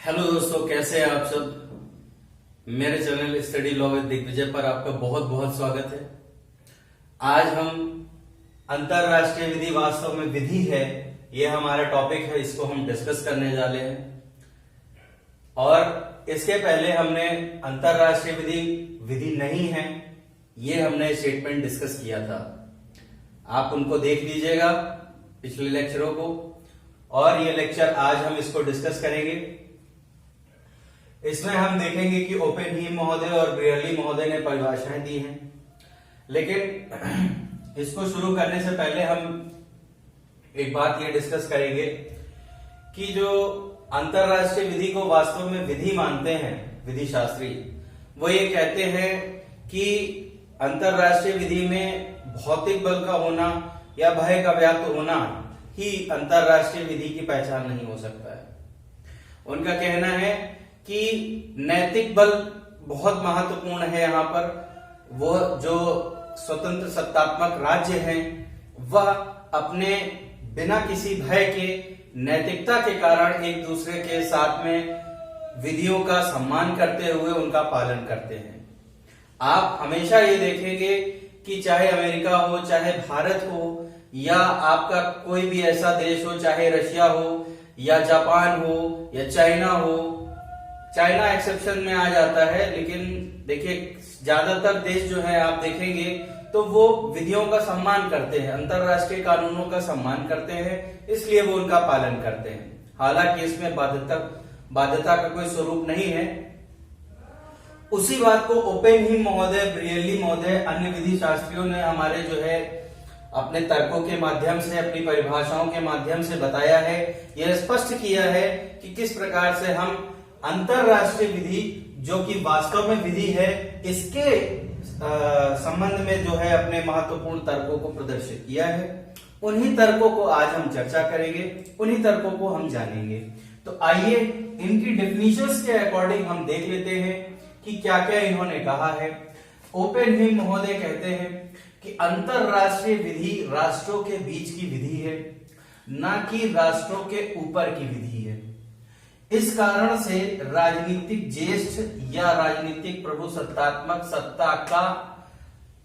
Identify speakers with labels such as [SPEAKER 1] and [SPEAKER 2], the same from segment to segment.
[SPEAKER 1] Hello दोस्तों, कैसे हैं आप सब। मेरे channel study law with Digvijay पर आपका बहुत बहुत स्वागत है। आज हम अंतरराष्ट्रीय विधि वास्तव में विधि है, यह हमारा टॉपिक है, इसको हम डिस्कस करने जा रहे हैं। और इसके पहले हमने अंतरराष्ट्रीय विधि विधि नहीं है, ये हमने स्टेटमेंट डिस्कस किया था। आप उनको देख लीजिएगा पिछले लेक्चरों को, और ये लेक्चर आज हम इसको डिस्कस करेंगे। इसमें हम देखेंगे कि ओपेनहीम महोदय और ब्रियरली महोदय ने परिभाषाएं दी हैं, लेकिन इसको शुरू करने से पहले हम एक बात ये डिस्कस करेंगे कि जो अंतरराष्ट्रीय विधि को वास्तव में विधि मानते हैं विधि शास्त्री, वो ये कहते हैं कि अंतरराष्ट्रीय विधि में भौतिक बल का होना या भय का व्याप्त होना ही अंतरराष्ट्रीय विधि की पहचान नहीं हो सकता है। उनका कहना है कि नैतिक बल बहुत महत्वपूर्ण है। यहाँ पर वो जो स्वतंत्र सत्तात्मक राज्य हैं, वह अपने बिना किसी भय के नैतिकता के कारण एक दूसरे के साथ में विधियों का सम्मान करते हुए उनका पालन करते हैं। आप हमेशा ये देखेंगे कि चाहे अमेरिका हो, चाहे भारत हो, या आपका कोई भी ऐसा देश हो, चाहे रशिया हो या जापान हो या चाइना हो, चाइना एक्सेप्शन में आ जाता है, लेकिन देखिए ज्यादातर देश जो है आप देखेंगे तो वो विधियों का सम्मान करते हैं, अंतरराष्ट्रीय कानूनों का सम्मान करते हैं, इसलिए वो उनका पालन करते हैं। हालांकि इसमें बाध्यता का कोई स्वरूप नहीं है। उसी बात को ओपेनहीम महोदय, ब्रियरली महोदय, अन्य विधि शास्त्रियों ने हमारे जो है अपने तर्कों के माध्यम से, अपनी परिभाषाओं के माध्यम से बताया है, यह स्पष्ट किया है कि किस प्रकार से हम अंतरराष्ट्रीय विधि, जो कि वास्तव में विधि है, इसके संबंध में जो है अपने महत्वपूर्ण तर्कों को प्रदर्शित किया है। उन्हीं तर्कों को आज हम चर्चा करेंगे, उन्हीं तर्कों को हम जानेंगे। तो आइए इनकी डेफिनेशंस के अकॉर्डिंग हम देख लेते हैं कि क्या क्या इन्होंने कहा है। ओपेनहीम महोदय कहते हैं कि अंतरराष्ट्रीय विधि राष्ट्रों के बीच की विधि है, न कि राष्ट्रों के ऊपर की विधि है। इस कारण से राजनीतिक ज्येष्ठ या राजनीतिक प्रभुसत्तात्मक सत्ता का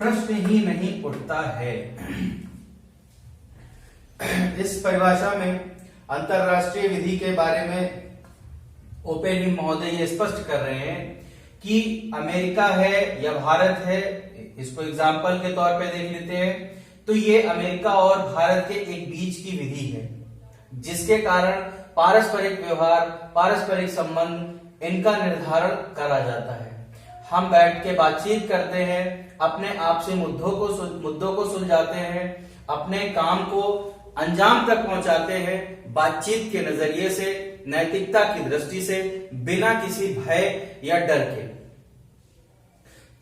[SPEAKER 1] प्रश्न ही नहीं उठता है। इस परिभाषा में अंतरराष्ट्रीय विधि के बारे में ओपेनहीम महोदय ये स्पष्ट कर रहे हैं कि अमेरिका है या भारत है, इसको एग्जाम्पल के तौर पे देख लेते हैं, तो ये अमेरिका और भारत के एक बीच की विधि है, जिसके कारण पारस्परिक व्यवहार, पारस्परिक संबंध, इनका निर्धारण करा जाता है। हम बैठ के बातचीत करते हैं, अपने आप से मुद्दों को सुलझाते हैं, अपने काम को अंजाम तक पहुंचाते हैं, बातचीत के नजरिए से, नैतिकता की दृष्टि से, बिना किसी भय या डर के।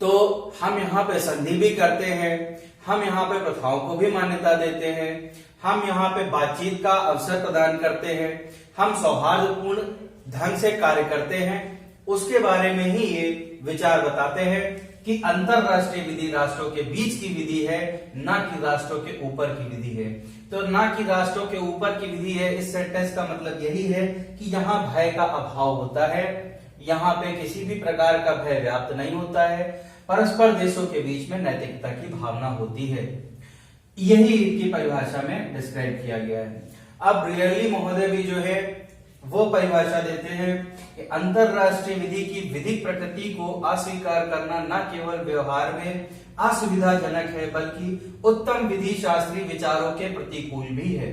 [SPEAKER 1] तो हम यहाँ पे संधि भी करते हैं, हम यहाँ पे प्रथाओं को भी मान्यता देते हैं, हम यहाँ पे बातचीत का अवसर प्रदान करते हैं, हम सौहार्दपूर्ण ढंग से कार्य करते हैं। उसके बारे में ही ये विचार बताते हैं कि अंतरराष्ट्रीय विधि राष्ट्रों के बीच की विधि है, न कि राष्ट्रों के ऊपर की विधि है। तो न कि राष्ट्रों के ऊपर की विधि है, इस सेंटेंस का मतलब यही है कि यहाँ भय का अभाव होता है, यहाँ पे किसी भी प्रकार का भय व्याप्त नहीं होता है, परस्पर देशों के बीच में नैतिकता की भावना होती है। यही इनकी परिभाषा में डिस्क्राइब किया गया है। अब ब्रियरली महोदय भी जो है वो परिभाषा देते हैं कि अंतरराष्ट्रीय विधि की विधिक प्रकृति को अस्वीकार करना न केवल व्यवहार में असुविधाजनक है, बल्कि उत्तम विधि शास्त्रीय विचारों के प्रतिकूल भी है।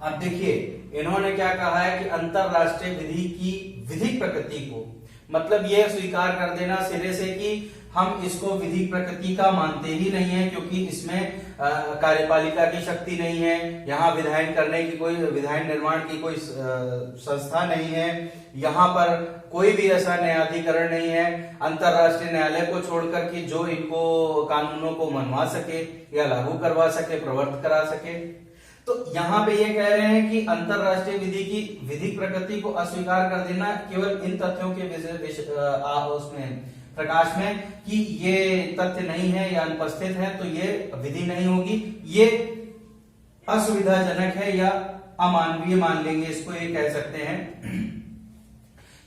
[SPEAKER 1] अब देखिए इन्होंने क्या कहा है कि अंतरराष्ट्रीय विधि की विधिक प्रकृति को, मतलब यह स्वीकार कर देना सिरे से कि हम इसको विधि प्रकृति का मानते ही नहीं है, क्योंकि इसमें कार्यपालिका की शक्ति नहीं है, यहाँ विधायन करने की कोई, विधायन निर्माण की कोई संस्था नहीं है, यहाँ पर कोई भी ऐसा न्यायाधिकरण नहीं है अंतरराष्ट्रीय न्यायालय को छोड़कर कि जो इनको कानूनों को मनवा सके या लागू करवा सके, प्रवर्तित करा सके। तो यहाँ पे ये कह रहे हैं कि अंतरराष्ट्रीय विधि की विधिक प्रकृति को अस्वीकार कर देना केवल इन तथ्यों के उसमें प्रकाश में कि ये तथ्य नहीं है या अनुपस्थित है, तो ये विधि नहीं होगी, ये असुविधाजनक है या अमानवीय मान लेंगे, इसको ये कह सकते हैं।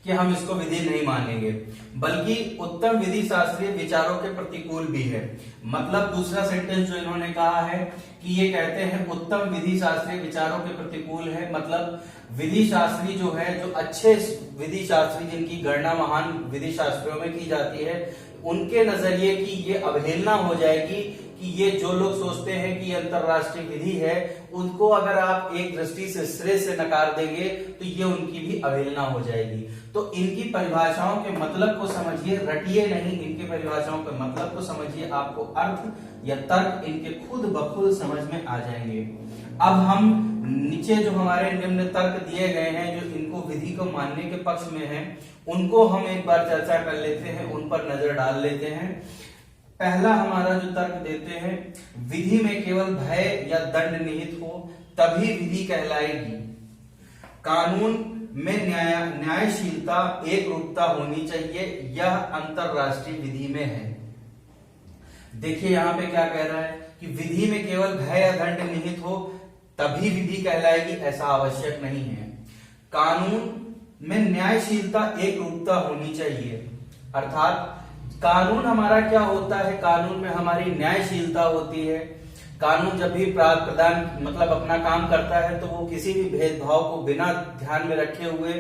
[SPEAKER 1] कि हम इसको विधि नहीं मानेंगे, बल्कि उत्तम विधि शास्त्रीय विचारों के प्रतिकूल भी है। मतलब दूसरा सेंटेंस जो इन्होंने कहा है कि ये कहते हैं उत्तम विधि शास्त्रीय विचारों के प्रतिकूल है, मतलब विधि शास्त्री जो है, जो अच्छे विधि शास्त्री जिनकी गणना महान विधि शास्त्रियों में की जाती है, उनके नजरिए की ये अवहेलना हो जाएगी कि ये जो लोग सोचते हैं कि अंतरराष्ट्रीय विधि है, उनको अगर आप एक दृष्टि से सिरे से नकार देंगे तो ये उनकी भी अवहेलना हो जाएगी। तो इनकी परिभाषाओं के मतलब को समझिए, रटिए नहीं, इनके परिभाषाओं के मतलब को समझिए, आपको अर्थ या तर्क इनके खुद ब खुद समझ में आ जाएंगे। अब हम नीचे जो हमारे निम्न तर्क दिए गए हैं, जो इनको विधि को मानने के पक्ष में हैं, उनको हम एक बार चर्चा कर लेते हैं, उन पर नजर डाल लेते हैं। पहला हमारा जो तर्क देते हैं, विधि में केवल भय या दंड निहित हो तभी विधि कहलाएगी। कानून में न्यायशीलता एक रूपता होनी चाहिए, यह अंतरराष्ट्रीय विधि में है। देखिए यहां पे क्या कह रहा है कि विधि में केवल भय या दंड निहित हो तभी विधि कहलाएगी, ऐसा आवश्यक नहीं है। कानून में न्यायशीलता एक रूपता होनी चाहिए, अर्थात कानून हमारा क्या होता है, कानून में हमारी न्यायशीलता होती है। कानून जब भी प्रदान मतलब अपना काम करता है तो वो किसी भी भेदभाव को बिना ध्यान में रखे हुए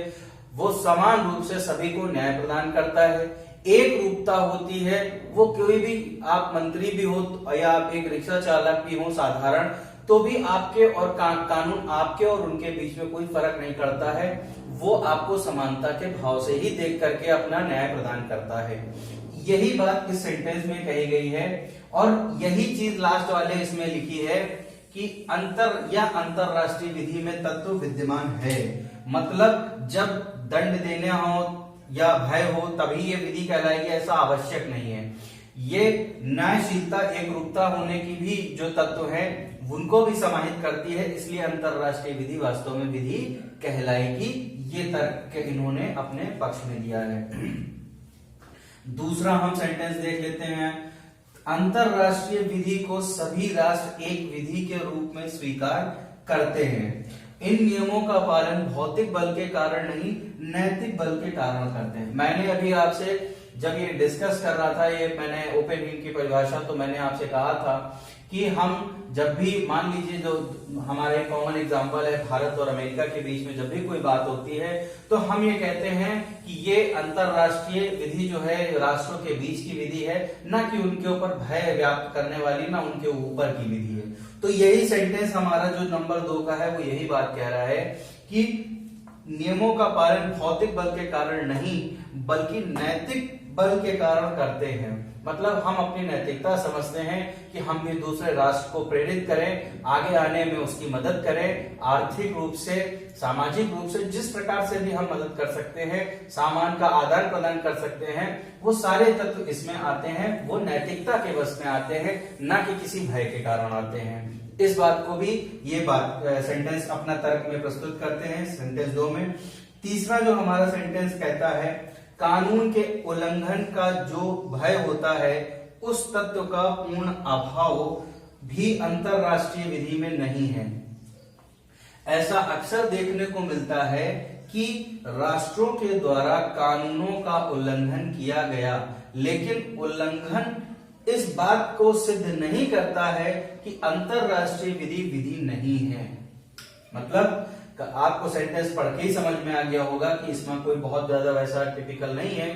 [SPEAKER 1] वो समान रूप से सभी को न्याय प्रदान करता है। एक रूपता होती है, वो कोई भी, आप मंत्री भी हो या आप एक रिक्शा चालक भी हो साधारण, तो भी आपके और कानून आपके और उनके बीच में कोई फर्क नहीं करता है, वो आपको समानता के भाव से ही देख करके अपना न्याय प्रदान करता है। यही बात इस सेंटेंस में कही गई है और यही चीज लास्ट वाले इसमें लिखी है कि अंतरराष्ट्रीय विधि में तत्व विद्यमान है। मतलब जब दंड देने हो या भय हो तभी ये विधि कहलाएगी, ऐसा आवश्यक नहीं है। ये न्यायशीलता एक रूपता होने की भी जो तत्व है उनको भी समाहित करती है, इसलिए अंतरराष्ट्रीय विधि वास्तव में विधि कहलाएगी। ये तर्क इन्होंने अपने पक्ष में दिया है। दूसरा हम सेंटेंस देख लेते हैं, अंतरराष्ट्रीय विधि को सभी राष्ट्र एक विधि के रूप में स्वीकार करते हैं। इन नियमों का पालन भौतिक बल के कारण नहीं, नैतिक बल के कारण करते हैं। मैंने अभी आपसे जब ये डिस्कस कर रहा था, ये मैंने ओपन विंग की परिभाषा, तो मैंने आपसे कहा था कि हम जब भी मान लीजिए जो हमारे कॉमन एग्जांपल है भारत और अमेरिका के बीच में जब भी कोई बात होती है तो हम ये कहते हैं कि ये अंतरराष्ट्रीय विधि जो है राष्ट्रों के बीच की विधि है, ना कि उनके ऊपर भय व्याप्त करने वाली, ना उनके ऊपर की विधि है। तो यही सेंटेंस हमारा जो नंबर 2 का है वो यही बात कह रहा है कि नियमों का पालन भौतिक बल के कारण नहीं बल्कि नैतिक बल के कारण करते हैं। मतलब हम अपनी नैतिकता समझते हैं कि हम भी दूसरे राष्ट्र को प्रेरित करें, आगे आने में उसकी मदद करें, आर्थिक रूप से, सामाजिक रूप से, जिस प्रकार से भी हम मदद कर सकते हैं, सामान का आदान प्रदान कर सकते हैं, वो सारे तत्व इसमें आते हैं, वो नैतिकता के वश में आते हैं, ना कि किसी भय के कारण आते हैं। इस बात को भी ये बात सेंटेंस अपना तर्क में प्रस्तुत करते हैं सेंटेंस 2 में। तीसरा जो हमारा सेंटेंस कहता है, कानून के उल्लंघन का जो भय होता है उस तत्व का पूर्ण अभाव भी अंतरराष्ट्रीय विधि में नहीं है। ऐसा अक्सर देखने को मिलता है कि राष्ट्रों के द्वारा कानूनों का उल्लंघन किया गया, लेकिन उल्लंघन इस बात को सिद्ध नहीं करता है कि अंतरराष्ट्रीय विधि विधि नहीं है। मतलब आपको सेंटेंस पढ़ के ही समझ में आ गया होगा कि इसमें कोई बहुत ज्यादा वैसा टिपिकल नहीं है।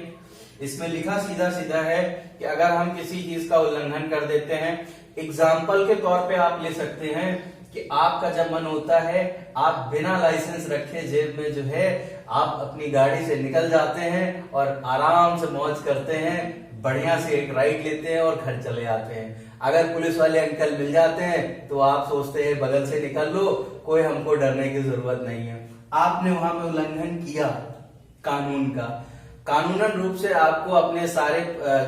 [SPEAKER 1] इसमें लिखा सीधा सीधा है कि अगर हम किसी चीज का उल्लंघन कर देते हैं, एग्जाम्पल के तौर पे आप ले सकते हैं कि आपका जब मन होता है आप बिना लाइसेंस रखे जेब में जो है आप अपनी गाड़ी से निकल जाते हैं और आराम से मौज करते हैं, बढ़िया से एक राइड लेते हैं और घर चले आते हैं। अगर पुलिस वाले अंकल मिल जाते हैं तो आप सोचते हैं बगल से निकल लो, कोई हमको डरने की जरूरत नहीं है। आपने वहां पे उल्लंघन किया कानून का, कानूनन रूप से आपको अपने सारे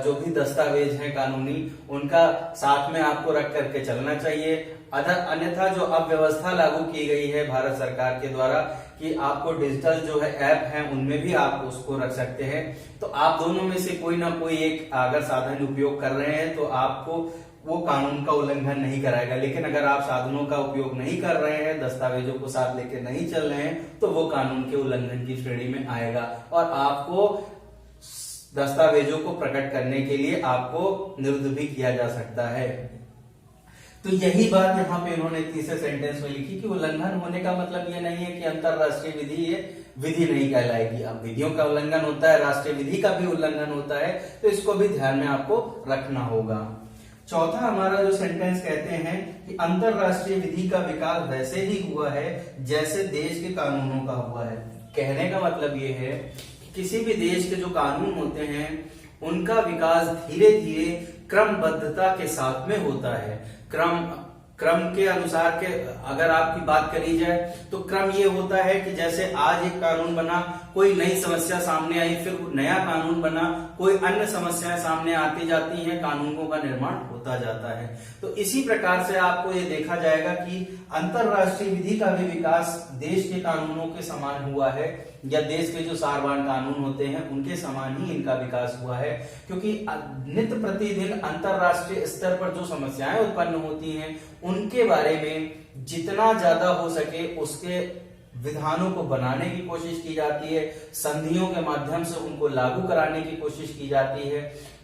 [SPEAKER 1] जो भी दस्तावेज हैं कानूनी, उनका साथ में आपको रख करके चलना चाहिए। अन्यथा जो अब व्यवस्था लागू की गई है भारत सरकार के द्वारा कि आपको डिजिटल जो है ऐप है उनमें भी आप उसको रख सकते हैं। तो आप दोनों में से कोई ना कोई एक अगर साधन उपयोग कर रहे हैं तो आपको वो कानून का उल्लंघन नहीं कराएगा। लेकिन अगर आप साधनों का उपयोग नहीं कर रहे हैं, दस्तावेजों को साथ लेकर नहीं चल रहे हैं, तो वो कानून के उल्लंघन की श्रेणी में आएगा और आपको दस्तावेजों को प्रकट करने के लिए आपको निरुद्ध भी किया जा सकता है। तो यही बात यहाँ पे इन्होंने तीसरे सेंटेंस में लिखी कि उल्लंघन होने का मतलब ये नहीं है कि अंतरराष्ट्रीय विधि ये विधि नहीं कहलाएगी। अब विधियों का उल्लंघन होता है, राष्ट्रीय विधि का भी उल्लंघन होता है, तो इसको भी ध्यान में आपको रखना होगा। चौथा हमारा जो सेंटेंस कहते हैं कि अंतरराष्ट्रीय विधि का विकास वैसे ही हुआ है जैसे देश के कानूनों का हुआ है। कहने का मतलब ये है कि किसी भी देश के जो कानून होते हैं उनका विकास धीरे धीरे क्रमबद्धता के साथ में होता है। क्रम के अनुसार के अगर आपकी बात करी जाए तो क्रम ये होता है कि जैसे आज एक कानून बना, कोई नई समस्या सामने आई, फिर नया कानून बना, कोई अन्य समस्याएं सामने आती जाती हैं, कानूनों का निर्माण होता जाता है। तो इसी प्रकार से आपको ये देखा जाएगा कि अंतरराष्ट्रीय विधि का भी विकास देश के कानूनों के समान हुआ है, या देश के जो सार्वभौम कानून होते हैं उनके समान ही इनका विकास हुआ है। क्योंकि नित्य प्रतिदिन अंतरराष्ट्रीय स्तर पर जो समस्याएं उत्पन्न होती हैं उनके बारे में जितना ज्यादा हो सके उसके विधानों को बनाने की कोशिश की जाती है, संधियों के माध्यम से उनको लागू कराने की कोशिश की जाती है,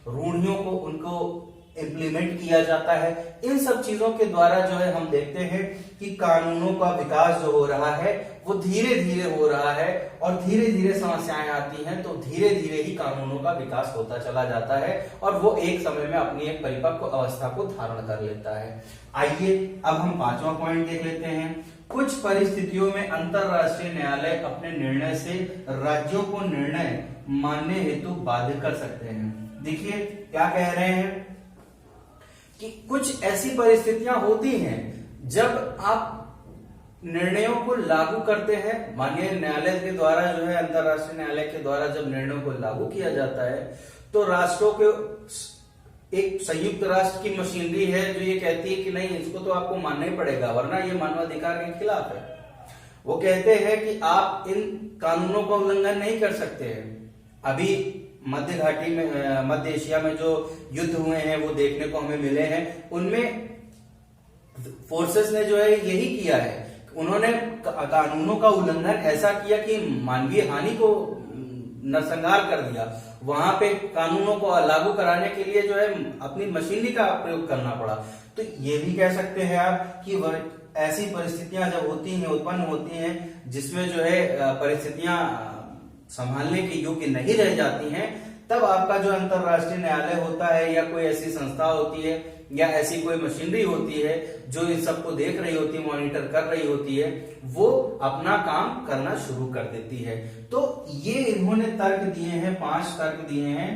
[SPEAKER 1] रूढ़ियों को उनको इम्प्लीमेंट किया जाता है। इन सब चीजों के द्वारा जो है हम देखते हैं कि कानूनों का विकास जो हो रहा है वो धीरे धीरे हो रहा है, और धीरे धीरे समस्याएं आती हैं तो धीरे धीरे ही कानूनों का विकास होता चला जाता है और वो एक समय में अपनी एक परिपक्व अवस्था को धारण कर लेता है। आइए अब हम पांचवा पॉइंट देख लेते हैं। कुछ परिस्थितियों में अंतरराष्ट्रीय न्यायालय अपने निर्णय से राज्यों को निर्णय मानने हेतु बाध्य कर सकते हैं। देखिए क्या कह रहे हैं कि कुछ ऐसी परिस्थितियां होती हैं जब आप निर्णयों को लागू करते हैं, माननीय न्यायालय के द्वारा जो है अंतरराष्ट्रीय न्यायालय के द्वारा जब निर्णयों को लागू किया जाता है तो राष्ट्रों के एक संयुक्त राष्ट्र की मशीनरी है जो ये कहती है कि नहीं, इसको तो आपको मानना ही पड़ेगा वरना ये मानवाधिकार के खिलाफ है। वो कहते हैं कि आप इन कानूनों का उल्लंघन नहीं कर सकते हैं। अभी मध्य घाटी में, मध्य एशिया में जो युद्ध हुए हैं वो देखने को हमें मिले हैं, उनमें फोर्सेस ने जो है यही किया है, उन्होंने कानूनों का उल्लंघन ऐसा किया कि मानवीय हानि को नरसंहार कर दिया। वहां पे कानूनों को लागू कराने के लिए जो है अपनी मशीनरी का प्रयोग करना पड़ा। तो ये भी कह सकते हैं आप कि ऐसी परिस्थितियां जब होती हैं, उत्पन्न होती हैं, जिसमें जो है परिस्थितियां संभालने के योग्य नहीं रह जाती हैं, तब आपका जो अंतरराष्ट्रीय न्यायालय होता है या कोई ऐसी संस्था होती है या ऐसी कोई मशीनरी होती है जो इन सबको देख रही होती है, मॉनिटर कर रही होती है, वो अपना काम करना शुरू कर देती है। तो ये इन्होंने तर्क दिए हैं, 5 तर्क दिए हैं,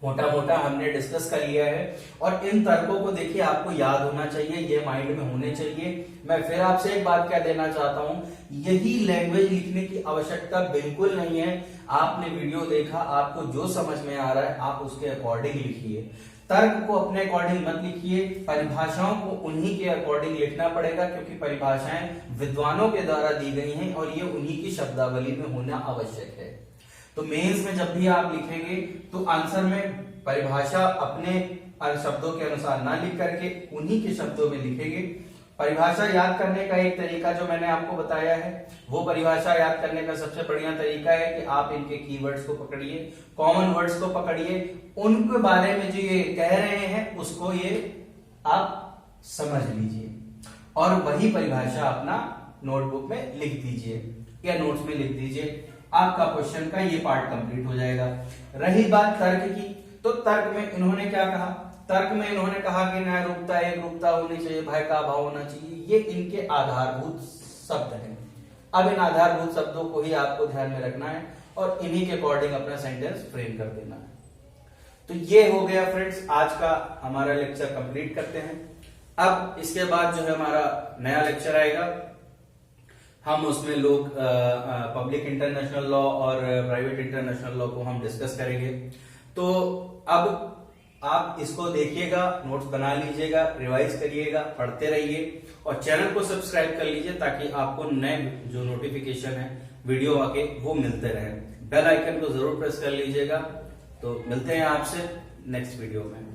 [SPEAKER 1] मोटा मोटा हमने डिस्कस कर लिया है। और इन तर्कों को देखिए आपको याद होना चाहिए, ये माइंड में होने चाहिए। मैं फिर आपसे एक बात क्या देना चाहता हूं, यही लैंग्वेज लिखने की आवश्यकता बिल्कुल नहीं है। आपने वीडियो देखा, आपको जो समझ में आ रहा है आप उसके अकॉर्डिंग लिखिए। तर्क को अपने अकॉर्डिंग मत लिखिए, परिभाषाओं को उन्हीं के अकॉर्डिंग लिखना पड़ेगा, क्योंकि परिभाषाएं विद्वानों के द्वारा दी गई हैं और ये उन्हीं की शब्दावली में होना आवश्यक है। तो मेंस में जब भी आप लिखेंगे तो आंसर में परिभाषा अपने शब्दों के अनुसार ना लिख करके उन्हीं के शब्दों में लिखेंगे। परिभाषा याद करने का एक तरीका जो मैंने आपको बताया है, वो परिभाषा याद करने का सबसे बढ़िया तरीका है कि आप इनके कीवर्ड्स को पकड़िए, कॉमन वर्ड्स को पकड़िए, उनके बारे में जो ये कह रहे हैं उसको ये आप समझ लीजिए और वही परिभाषा अपना नोटबुक में लिख दीजिए या नोट्स में लिख दीजिए। आपका क्वेश्चन का ये पार्ट कंप्लीट हो जाएगा। रही बात तर्क की, तो तर्क में इन्होंने क्या कहा, तर्क में इन्होंने कहा कि न्याय रूपता, एक रूपता होनी चाहिए, भय का अभाव होना चाहिए, ये इनके आधारभूत शब्द हैं। अब इन आधारभूत शब्दों को ही आपको ध्यान में रखना है और इन्हीं के अकॉर्डिंग अपना सेंटेंस फ्रेम कर देना है। तो ये हो गया फ्रेंड्स, आज का हमारा लेक्चर कंप्लीट करते हैं। अब इसके बाद जो है हमारा नया लेक्चर आएगा, हम उसमें लोग पब्लिक इंटरनेशनल लॉ और प्राइवेट इंटरनेशनल लॉ को हम डिस्कस करेंगे। तो अब आप इसको देखिएगा, नोट्स बना लीजिएगा, रिवाइज करिएगा, पढ़ते रहिए और चैनल को सब्सक्राइब कर लीजिए ताकि आपको नए जो नोटिफिकेशन है वीडियो आके वो मिलते रहे। बेल आइकन को जरूर प्रेस कर लीजिएगा। तो मिलते हैं आपसे नेक्स्ट वीडियो में।